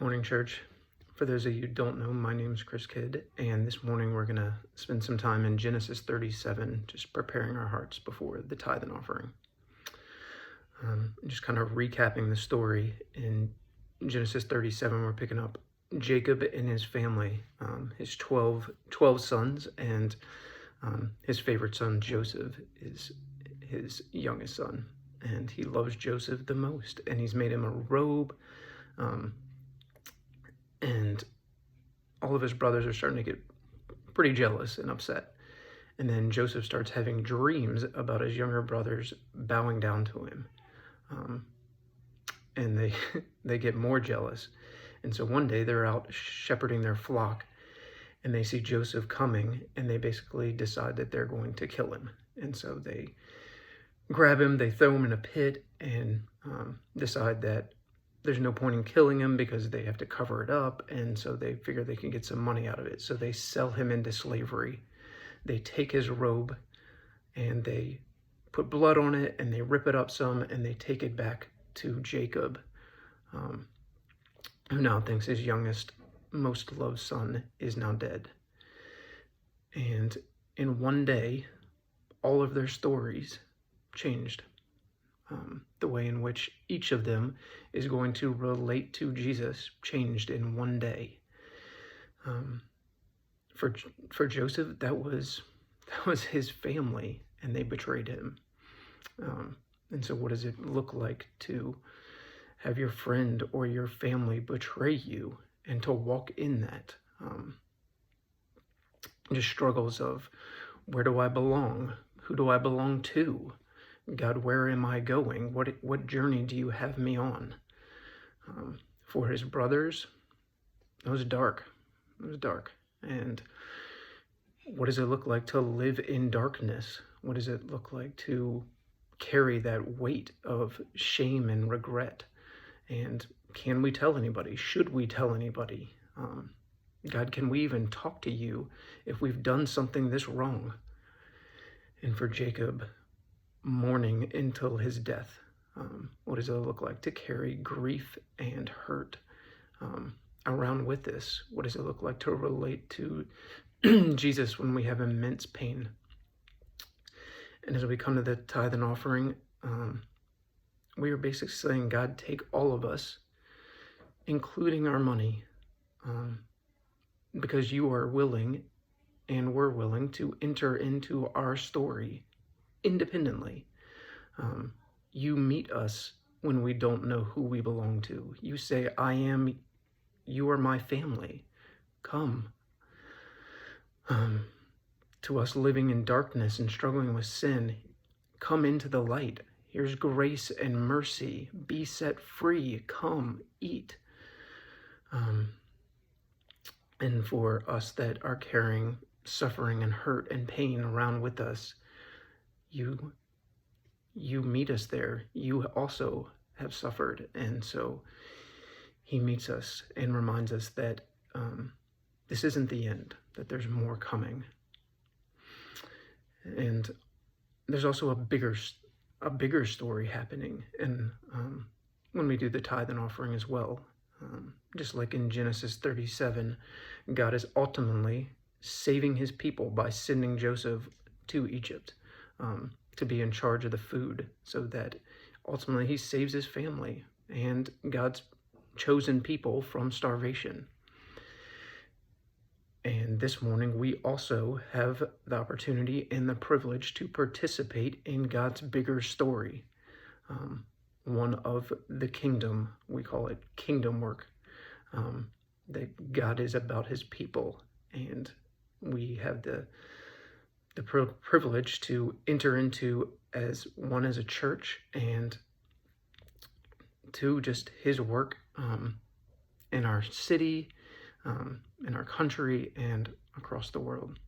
Morning, church. For those of you who don't know, my name is Chris Kidd, and this morning we're going to spend some time in Genesis 37, just preparing our hearts before the tithe and offering. Just kind of recapping the story. In Genesis 37, we're picking up Jacob and his family, his 12 sons, and his favorite son, Joseph, is his youngest son. And he loves Joseph the most, and he's made him a robe. And all of his brothers are starting to get pretty jealous and upset. And then Joseph starts having dreams about his younger brothers bowing down to him. And they get more jealous. And so one day they're out shepherding their flock, and they see Joseph coming, and they basically decide that they're going to kill him. And so they grab him, they throw him in a pit, and decide that there's no point in killing him because they have to cover it up, and so they figure they can get some money out of it. So they sell him into slavery. They take his robe, and they put blood on it, and they rip it up some, and they take it back to Jacob, who now thinks his youngest, most loved son is now dead. And in one day, all of their stories changed. The way in which each of them is going to relate to Jesus changed in one day. For Joseph, that was his family, and they betrayed him. And so what does it look like to have your friend or your family betray you, and to walk in that? Just struggles of, where do I belong? Who do I belong to? God, where am I going? What journey do you have me on? For his brothers, it was dark. It was dark. And what does it look like to live in darkness? What does it look like to carry that weight of shame and regret? And can we tell anybody? Should we tell anybody? God, can we even talk to you if we've done something this wrong? And for Jacob, mourning until his death. What does it look like to carry grief and hurt around with this? What does it look like to relate to Jesus when we have immense pain? And as we come to the tithe and offering, we are basically saying, God, take all of us, including our money, because you are willing and we're willing to enter into our story independently. You meet us when we don't know who we belong to. You say, you are my family. Come. To us living in darkness and struggling with sin, come into the light. Here's grace and mercy. Be set free. Come, eat. And for us that are carrying suffering and hurt and pain around with us, you meet us there. You also have suffered. And so he meets us and reminds us that this isn't the end, that there's more coming. And there's also a bigger story happening. And when we do the tithe and offering as well, just like in Genesis 37, God is ultimately saving his people by sending Joseph to Egypt to be in charge of the food, so that ultimately he saves his family and God's chosen people from starvation. And this morning we also have the opportunity and the privilege to participate in God's bigger story, one of the kingdom. We call it kingdom work, that God is about his people, and we have the privilege to enter into as a church, and to just his work in our city, in our country, and across the world.